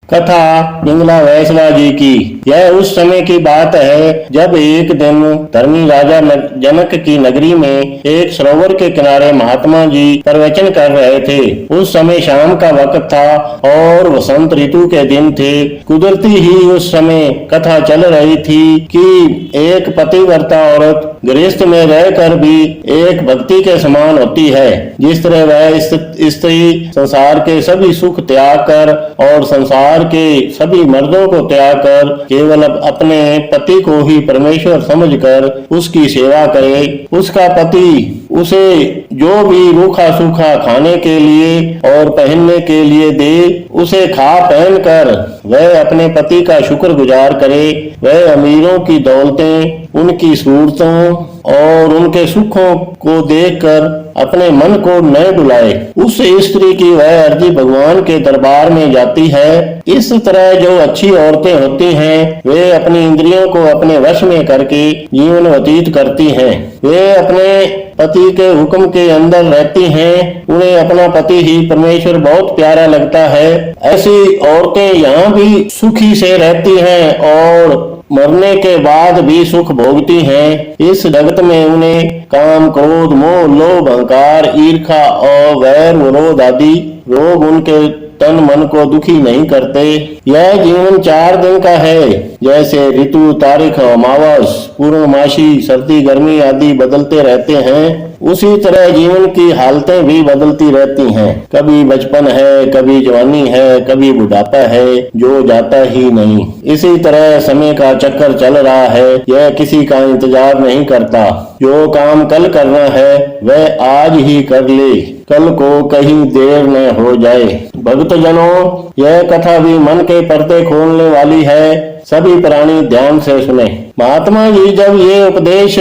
कथा पिंगला वैश्वा जी की। यह उस समय की बात है जब एक दिन धर्मी राजा जनक की नगरी में एक सरोवर के किनारे महात्मा जी प्रवचन कर रहे थे। उस समय शाम का वक्त था और वसंत ऋतु के दिन थे। कुदरती ही उस समय कथा चल रही थी कि एक पतिव्रता औरत गृहस्थ में रहकर भी एक भक्ति के समान होती है। जिस तरह वह स्त्री संसार के सभी सुख त्याग कर और संसार के सभी मर्दों को त्याग कर केवल अपने पति को ही परमेश्वर समझकर उसकी सेवा करे, उसका पति उसे जो भी रूखा सूखा खाने के लिए और पहनने के लिए दे, उसे खा पहन कर वह अपने पति का शुक्रगुजार करे। वह अमीरों की दौलतें, उनकी सूरतों और उनके सुखों को देखकर अपने मन को न डुलाए। उस स्त्री की वह अर्जी भगवान के दरबार में जाती है। इस तरह जो अच्छी औरतें होती हैं, वे अपनी इंद्रियों को अपने वश में करके जीवन व्यतीत करती हैं। वे अपने पति के हुक्म के अंदर रहती हैं। उन्हें अपना पति ही परमेश्वर बहुत प्यारा लगता है। ऐसी औरतें यहाँ भी सुखी से रहती हैं और मरने के बाद भी सुख भोगती हैं। इस जगत में उन्हें काम, क्रोध, मोह, लोभ, अहंकार, ईर्ष्या और वैर विरोध आदि रोग उनके तन मन को दुखी नहीं करते। यह जीवन 4 दिन का है। जैसे ऋतु, तारीख, अमावस, पूर्णमासी, सर्दी, गर्मी आदि बदलते रहते हैं, उसी तरह जीवन की हालतें भी बदलती रहती हैं। कभी बचपन है, कभी जवानी है, कभी बुढ़ापा है, जो जाता ही नहीं। इसी तरह समय का चक्कर चल रहा है। यह किसी का इंतजार नहीं करता। जो काम कल करना है वह आज ही कर ले, कल को कहीं देर न हो जाए। भक्तजनों, यह कथा भी मन के पर्दे खोलने वाली है। सभी प्राणी ध्यान से सुने। महात्मा जी जब ये उपदेश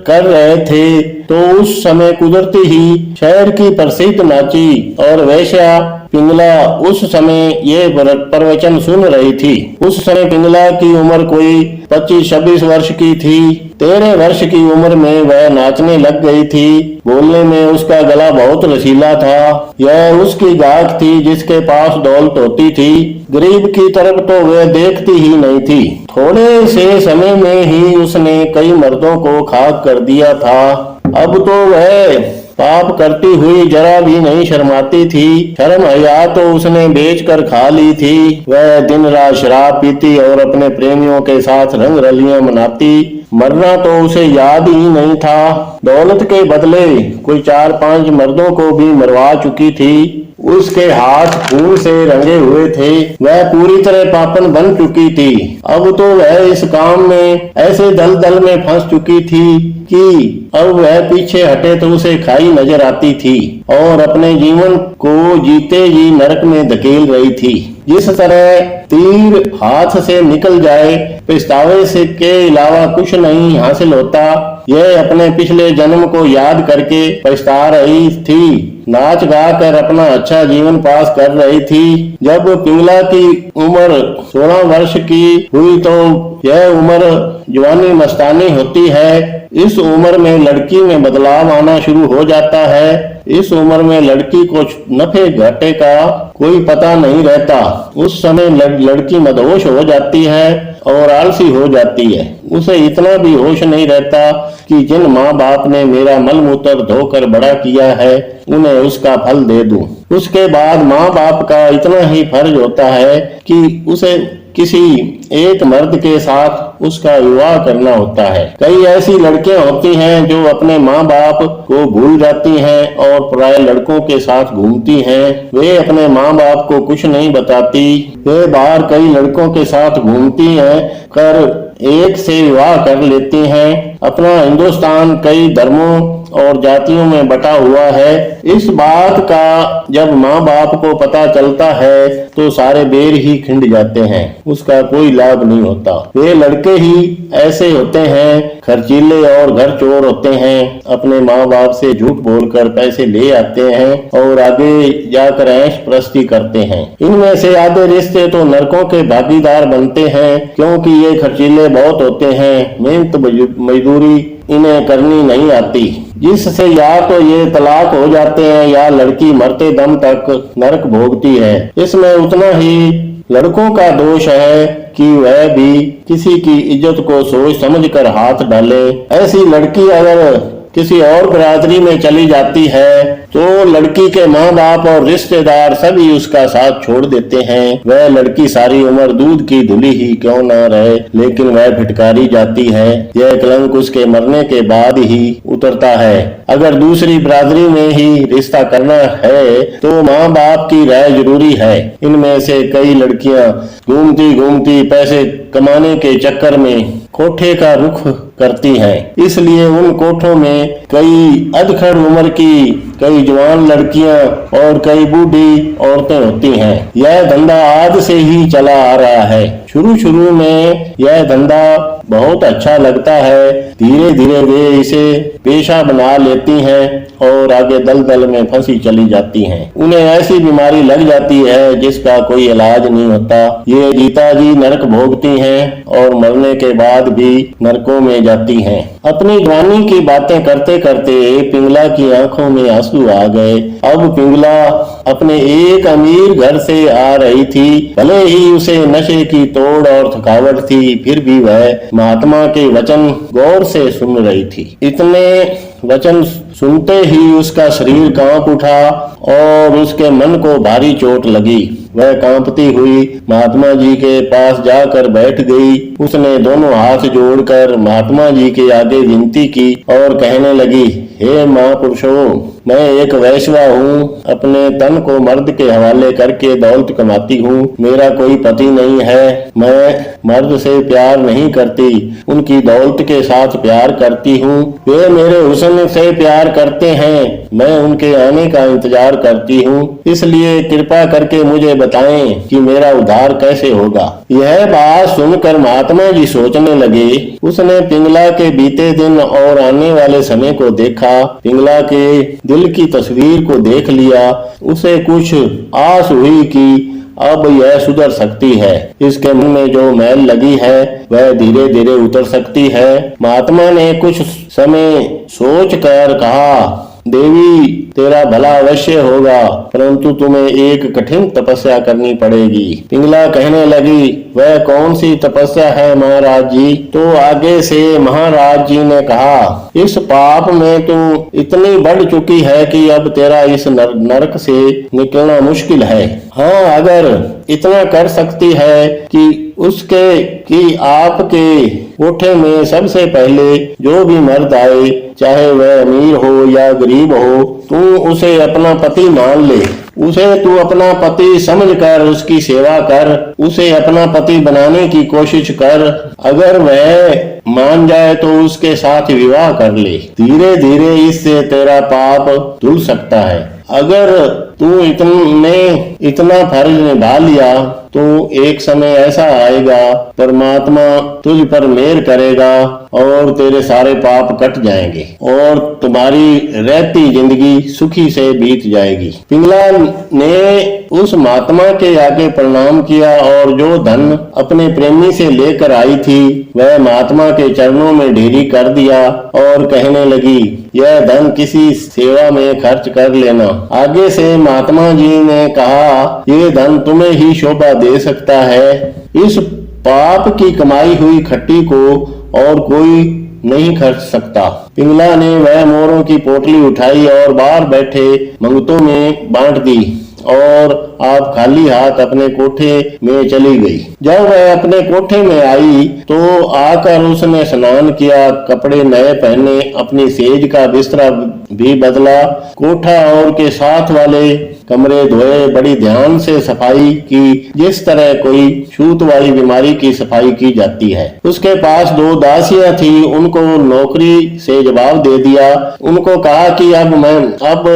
कर रहे थे तो उस समय कुदरती ही शहर की प्रसिद्ध नाची और वैश्या पिंगला उस समय ये प्रवचन सुन रही थी। उस समय पिंगला की उम्र कोई 25-26 वर्ष की थी। 13 वर्ष की उम्र में वह नाचने लग गई थी। बोलने में उसका गला बहुत रसीला था। यह उसकी गाहक थी जिसके पास दौलत होती थी। गरीब की तरफ तो वह देखती ही नहीं थी। थोड़े से समय में ही उसने कई मर्दों को खाक कर दिया था। अब तो वह पाप करती हुई जरा भी नहीं शर्माती थी। शर्म हया तो उसने बेचकर खा ली थी। वह दिन रात शराब पीती और अपने प्रेमियों के साथ रंग रलियां मनाती। मरना तो उसे याद ही नहीं था। दौलत के बदले कोई 4-5 मर्दों को भी मरवा चुकी थी। उसके हाथ खून से रंगे हुए थे। वह पूरी तरह पापन बन चुकी थी। अब तो वह इस काम में ऐसे दलदल में फंस चुकी थी कि अब वह पीछे हटे तो उसे खाई नजर आती थी और अपने जीवन को जीते जी नरक में धकेल रही थी। जिस तरह तीर हाथ से निकल जाए, पछतावे से के अलावा कुछ नहीं हासिल होता, यह अपने पिछले जन्म को याद करके पछता रही थी। नाच गा कर अपना अच्छा जीवन पास कर रही थी। जब पिंगला की उम्र 16 वर्ष की हुई तो यह उम्र जवानी मस्तानी होती है। इस उम्र में लड़की में बदलाव आना शुरू हो जाता है। इस उम्र में लड़की को नफे घाटे का कोई पता नहीं रहता। उस समय लड़की मदहोश हो जाती है और आलसी हो जाती है। उसे इतना भी होश नहीं रहता कि जिन माँ बाप ने मेरा मल मूत्र धोकर बड़ा किया है उन्हें उसका फल दे दूं। उसके बाद माँ बाप का इतना ही फर्ज होता है कि उसे किसी एक मर्द के साथ उसका विवाह करना होता है। कई ऐसी लड़कियां होती हैं जो अपने माँ बाप को भूल जाती हैं और पराये लड़कों के साथ घूमती हैं। वे अपने माँ बाप को कुछ नहीं बताती। वे बाहर कई लड़कों के साथ घूमती हैं, कर एक से विवाह कर लेती हैं। अपना हिंदुस्तान कई धर्मों और जातियों में बटा हुआ है। इस बात का जब माँ बाप को पता चलता है तो सारे बेर ही खिंड जाते हैं। उसका कोई लाभ नहीं होता। वे लड़के ही ऐसे होते हैं, खर्चीले और घर चोर होते हैं। अपने माँ बाप से झूठ बोलकर पैसे ले आते हैं और आगे जाकर ऐश प्रस्ती करते हैं। इनमें से आधे रिश्ते तो नरकों के भागीदार बनते हैं, क्योंकि ये खर्चीले बहुत होते हैं। मेहनत मजदूरी इन्हें करनी नहीं आती, जिससे या तो ये तलाक हो जाते हैं या लड़की मरते दम तक नरक भोगती है। इसमें उतना ही लड़कों का दोष है कि वह भी किसी की इज्जत को सोच समझकर हाथ डाले। ऐसी लड़की अगर किसी और बिरादरी में चली जाती है तो लड़की के माँ बाप और रिश्तेदार सभी उसका साथ छोड़ देते हैं। वह लड़की सारी उम्र दूध की धुली ही क्यों न रहे, लेकिन वह फिटकारी जाती है। यह कलंक उसके मरने के बाद ही उतरता है। अगर दूसरी बिरादरी में ही रिश्ता करना है तो माँ बाप की राय जरूरी है। इनमें से कई लड़कियां घूमती घूमती पैसे कमाने के चक्कर में कोठे का रुख करती हैं। इसलिए उन कोठों में कई अधखड़ उम्र की, कई जवान लड़कियां और कई बूढ़ी औरतें होती हैं। यह धंधा आज से ही चला आ रहा है। शुरू शुरू में यह धंधा बहुत अच्छा लगता है, धीरे धीरे वे इसे पेशा बना लेती हैं और आगे दलदल में फंसी चली जाती हैं। उन्हें ऐसी बीमारी लग जाती है जिसका कोई इलाज नहीं होता। ये जीता जी नरक भोगती हैं और मरने के बाद भी नरकों में जाती हैं। अपनी जवानी की बातें करते करते पिंगला की आंखों में आंसू आ गए। अब पिंगला अपने एक अमीर घर से आ रही थी। भले ही उसे नशे की तोड़ और थकावट थी, फिर भी वह महात्मा के वचन गौर से सुन रही थी। इतने वचन सुनते ही उसका शरीर कांप उठा और उसके मन को भारी चोट लगी। वह कांपती हुई महात्मा जी के पास जाकर बैठ गई। उसने दोनों हाथ जोड़कर महात्मा जी के आगे विनती की और कहने लगी, हे महापुरुषों, मैं एक वैश्या हूँ। अपने तन को मर्द के हवाले करके दौलत कमाती हूँ। मेरा कोई पति नहीं है। मैं मर्द से प्यार नहीं करती, उनकी दौलत के साथ प्यार करती हूँ। वे मेरे हुस्न से प्यार करते हैं, मैं उनके आने का इंतजार करती हूँ। इसलिए कृपा करके मुझे बताएं कि मेरा उद्धार कैसे होगा। यह बात सुनकर महात्मा जी सोचने लगे। उसने पिंगला के बीते दिन और आने वाले समय को देखा। पिंगला के दिल की तस्वीर को देख लिया। उसे कुछ आस हुई कि अब यह सुधर सकती है। इसके मन में जो मैल लगी है वह धीरे धीरे उतर सकती है। महात्मा ने कुछ समय सोचकर कहा, देवी, तेरा भला अवश्य होगा, परंतु तुम्हें एक कठिन तपस्या करनी पड़ेगी। पिंगला कहने लगी, वह कौन सी तपस्या है महाराज जी? तो आगे से महाराज जी ने कहा, इस पाप में तू इतनी बढ़ चुकी है कि अब तेरा इस नरक से निकलना मुश्किल है। हाँ, अगर इतना कर सकती है कि आपके कोठे में सबसे पहले जो भी मर्द आए, चाहे वह अमीर हो या गरीब हो, तू उसे अपना पति मान ले। उसे तू अपना पति समझकर उसकी सेवा कर। उसे अपना पति बनाने की कोशिश कर। अगर वह मान जाए तो उसके साथ विवाह कर ले। धीरे धीरे इससे तेरा पाप धुल सकता है। अगर तू इतना फर्ज निभा लिया तो एक समय ऐसा आएगा, परमात्मा तुझ पर मेहर करेगा और तेरे सारे पाप कट जाएंगे और तुम्हारी रहती जिंदगी सुखी से बीत जाएगी। पिंगला ने उस महात्मा के आगे प्रणाम किया और जो धन अपने प्रेमी से लेकर आई थी वह महात्मा के चरणों में ढेरी कर दिया और कहने लगी, यह धन किसी सेवा में खर्च कर लेना। आगे से महात्मा जी ने कहा, ये धन तुम्हें ही शोभा दे सकता है। इस पाप की कमाई हुई खट्टी को और कोई नहीं खर्च सकता। पिंगला ने वह मोरों की पोटली उठाई और बाहर बैठे मंगतों में बांट दी और आप खाली हाथ अपने कोठे में चली गई। जब वह अपने कोठे में आई तो आकर उसने स्नान किया, कपड़े नए पहने, अपनी सेज का बिस्तरा भी बदला, कोठा और के साथ वाले कमरे धोए, बड़ी ध्यान से सफाई की, जिस तरह कोई छूत वाली बीमारी की सफाई की जाती है। उसके पास 2 दासियां थी, उनको नौकरी से जवाब दे दिया। उनको कहा कि अब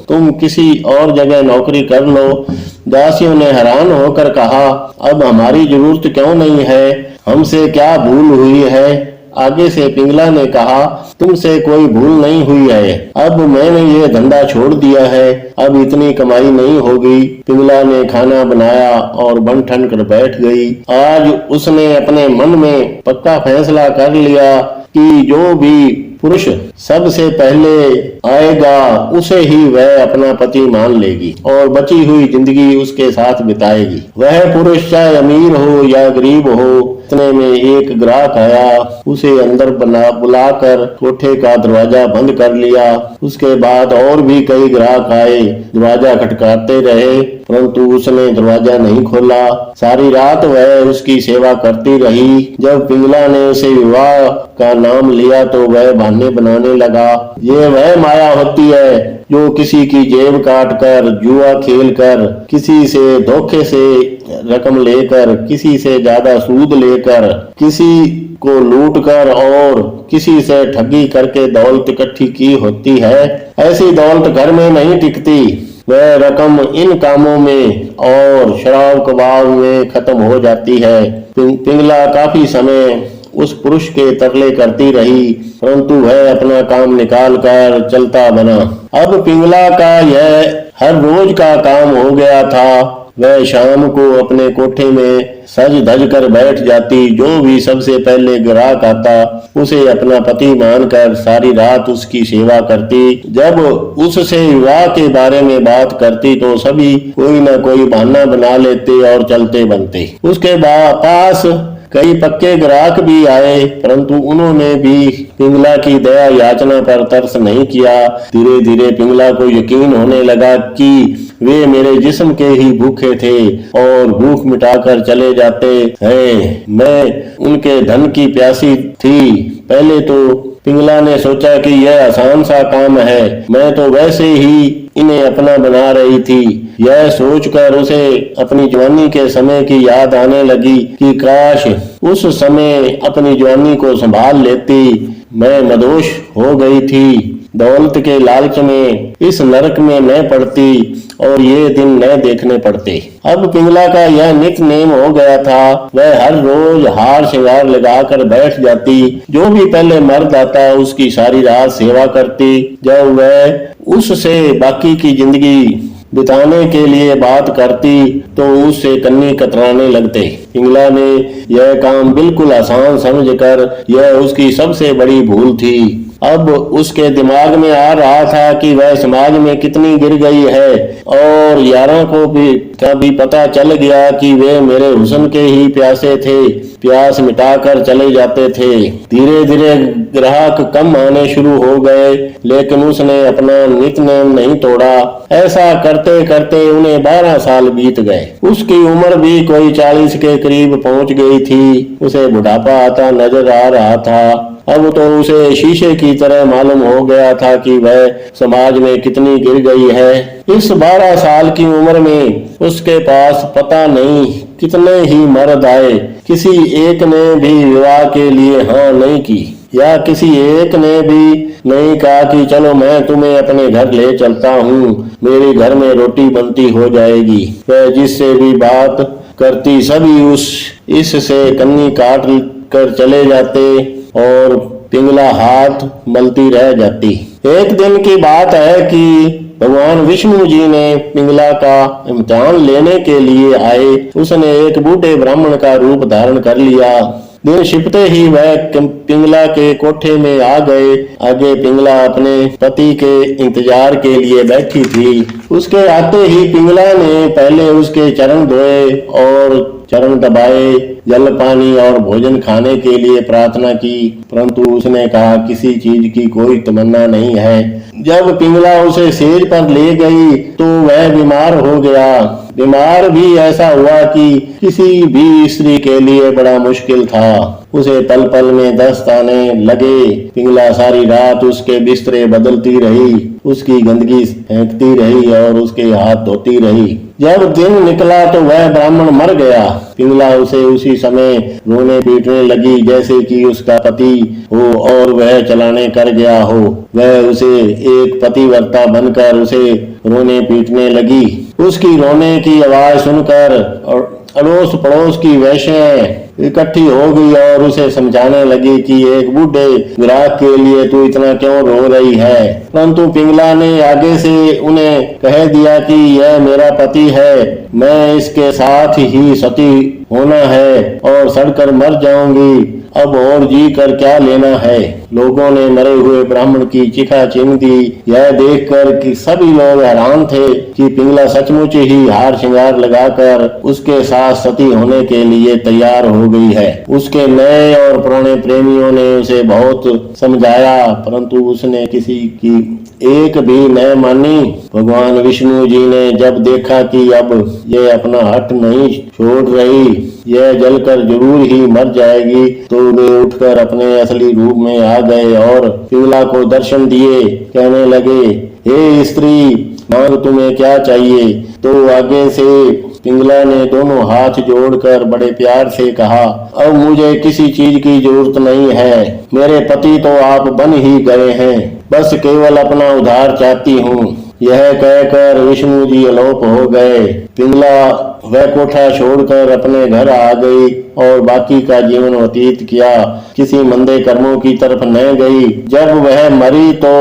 तुम किसी और जगह नौकरी कर लो। दासियों ने हैरान होकर कहा, अब हमारी जरूरत क्यों नहीं है? हमसे क्या भूल हुई है? आगे से पिंगला ने कहा, तुमसे कोई भूल नहीं हुई है। अब मैंने ये धंधा छोड़ दिया है, अब इतनी कमाई नहीं होगी। पिंगला ने खाना बनाया और बन ठन कर बैठ गई। आज उसने अपने मन में पक्का फैसला कर लिया कि जो भी पुरुष सबसे पहले आएगा उसे ही वह अपना पति मान लेगी और बची हुई जिंदगी उसके साथ बिताएगी। वह पुरुष चाहे अमीर हो या गरीब हो। इतने में एक ग्राहक आया, उसे अंदर बुलाकर कोठे का दरवाजा बंद कर लिया। उसके बाद और भी कई ग्राहक आए, दरवाजा खटखटाते रहे परंतु उसने दरवाजा नहीं खोला। सारी रात वह उसकी सेवा करती रही। जब पिंगला ने उसे विवाह का नाम लिया तो वह बहाने बनाने लगा। ये वह माया होती है जो किसी की जेब काट कर, जुआ खेल कर, किसी से धोखे से रकम लेकर, किसी से ज्यादा सूद लेकर, किसी को लूट कर और किसी से ठगी करके दौलत इकट्ठी की होती है। ऐसी दौलत घर में नहीं टिकती। वह रकम इन कामों में और शराब कबाब में खत्म हो जाती है। पिंगला काफी समय उस पुरुष के तरले करती रही परंतु वह अपना काम निकाल कर चलता बना। अब पिंगला का यह हर रोज का काम हो गया था। वह शाम को अपने कोठे में सज धज कर बैठ जाती। जो भी सबसे पहले ग्राहक आता उसे अपना पति मानकर सारी रात उसकी सेवा करती। जब उससे विवाह के बारे में बात करती तो सभी कोई न कोई बहाना बना लेते और चलते बनते। उसके पास कई पक्के ग्राहक भी आए परंतु उन्होंने भी पिंगला की दया याचना पर तरस नहीं किया। धीरे धीरे पिंगला को यकीन होने लगा कि वे मेरे जिस्म के ही भूखे थे और भूख मिटाकर चले जाते हैं। मैं उनके धन की प्यासी थी। पहले तो पिंगला ने सोचा कि यह आसान सा काम है, मैं तो वैसे ही इन्हें अपना बना रही थी। यह सोचकर उसे अपनी जवानी के समय की याद आने लगी कि काश उस समय अपनी जवानी को संभाल लेती। मैं मदोश हो गई थी। दौलत के लालच में इस नरक में न पड़ती और ये दिन न देखने पड़ते। अब पिंगला का यह नित नेम हो गया था। वह हर रोज हार श्रृंगार लगाकर बैठ जाती। जो भी पहले मर्द आता उसकी सारी रात सेवा करती। जब वह उससे बाकी की जिंदगी बिताने के लिए बात करती तो उससे कन्नी कतराने लगते। पिंगला ने यह काम बिल्कुल आसान समझकर यह उसकी सबसे बड़ी भूल थी। अब उसके दिमाग में आ रहा था कि वह समाज में कितनी गिर गई है और यारों को भी पता चल गया कि वे मेरे हुस्न के ही प्यासे थे, प्यास मिटाकर चले जाते थे। धीरे धीरे ग्राहक कम आने शुरू हो गए लेकिन उसने अपना नित्यनेम नहीं तोड़ा। ऐसा करते करते उन्हें 12 साल बीत गए। उसकी उम्र भी कोई 40 के करीब पहुंच गई थी। उसे बुढ़ापा आता नजर आ रहा था। अब तो उसे शीशे की तरह मालूम हो गया था कि वह समाज में कितनी गिर गई है। इस 12 साल की उम्र में उसके पास पता नहीं कितने ही मर्द आए। किसी एक ने भी विवाह के लिए हाँ नहीं की या किसी एक ने भी नहीं कहा कि चलो मैं तुम्हें अपने घर ले चलता हूँ, मेरे घर में रोटी बनती हो जाएगी। वह जिससे भी बात करती सभी इससे कन्नी काट कर चले जाते और पिंगला हाथ मलती रह जाती। एक दिन की बात है कि भगवान विष्णु जी ने पिंगला का इम्तिहान लेने के लिए आए। उसने एक बूढ़े ब्राह्मण का रूप धारण कर लिया। दिन छिपते ही वह पिंगला के कोठे में आ गए। आगे पिंगला अपने पति के इंतजार के लिए बैठी थी। उसके आते ही पिंगला ने पहले उसके चरण धोए और चरण दबाए, जल पानी और भोजन खाने के लिए प्रार्थना की परंतु उसने कहा किसी चीज की कोई तमन्ना नहीं है। जब पिंगला उसे सेज पर ले गई तो वह बीमार हो गया। बीमार भी ऐसा हुआ कि किसी भी स्त्री के लिए बड़ा मुश्किल था। उसे पल पल में दस्त आने लगे। पिंगला सारी रात उसके बिस्तरे बदलती रही, उसकी गंदगी फेंकती रही और उसके हाथ धोती रही। जब दिन निकला तो वह ब्राह्मण मर गया। पिंगला उसे उसी समय रोने पीटने लगी जैसे कि उसका पति हो और वह चलाने कर गया हो। वह उसे एक पतिव्रता बनकर उसे रोने पीटने लगी। उसकी रोने की आवाज सुनकर अड़ोस पड़ोस की वैश्याएं इकट्ठी हो गई और उसे समझाने लगी कि एक बूढ़े ग्राहक के लिए तू इतना क्यों रो रही है। परंतु पिंगला ने आगे से उन्हें कह दिया कि यह मेरा पति है, मैं इसके साथ ही सती होना है और सड़कर मर जाऊंगी। अब और जी कर क्या लेना है। लोगों ने मरे हुए ब्राह्मण की चिखा छीन दी। यह देखकर कि सभी लोग हैरान थे कि पिंगला सचमुच ही हार श्रृंगार लगाकर उसके साथ सती होने के लिए तैयार हो गई है। उसके नए और पुराने प्रेमियों ने उसे बहुत समझाया, परंतु उसने किसी की एक भी न मानी। भगवान विष्णु जी ने जब देखा कि अब ये अपना हट नहीं छोड़ रही, यह जलकर जरूर ही मर जाएगी, तो वे उठकर अपने असली रूप में आ गए और पिंगला को दर्शन दिए। कहने लगे, हे स्त्री, मांग तुम्हें क्या चाहिए। तो आगे से पिंगला ने दोनों हाथ जोड़कर बड़े प्यार से कहा, अब मुझे किसी चीज की जरूरत नहीं है। मेरे पति तो आप बन ही गए हैं, बस केवल अपना उद्धार चाहती हूँ। यह कहकर विष्णु जी अलोप हो गए। पिंगला वह कोठा छोड़कर अपने घर आ गई और बाकी का जीवन व्यतीत किया। किसी मंदे कर्मों की तरफ न गई। जब वह मरी तो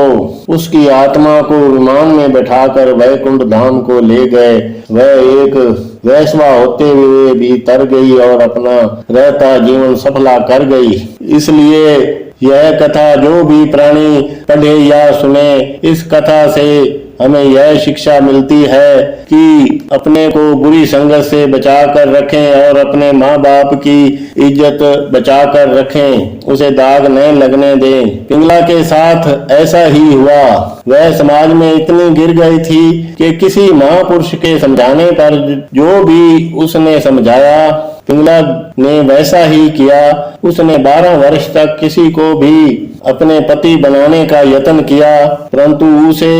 उसकी आत्मा को विमान में बैठाकर वैकुंठ धाम को ले गए। वह एक वैश्वा होते हुए भी तर गई और अपना रहता जीवन सफला कर गई। इसलिए यह कथा जो भी प्राणी पढ़े या सुने, इस कथा से हमें यह शिक्षा मिलती है कि अपने को बुरी संगत से बचा कर रखें और अपने माँ बाप की इज्जत बचा कर रखें, उसे दाग न लगने दें। पिंगला के साथ ऐसा ही हुआ। वह समाज में इतनी गिर गई थी कि किसी महापुरुष के समझाने पर जो भी उसने समझाया, पिंगला ने वैसा ही किया। उसने 12 वर्ष तक किसी को भी अपने पति बनाने का यत्न किया, परंतु उसे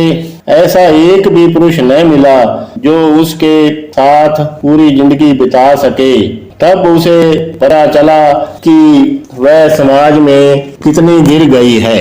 ऐसा एक भी पुरुष न मिला जो उसके साथ पूरी जिंदगी बिता सके। तब उसे पता चला कि वह समाज में कितनी गिर गई है।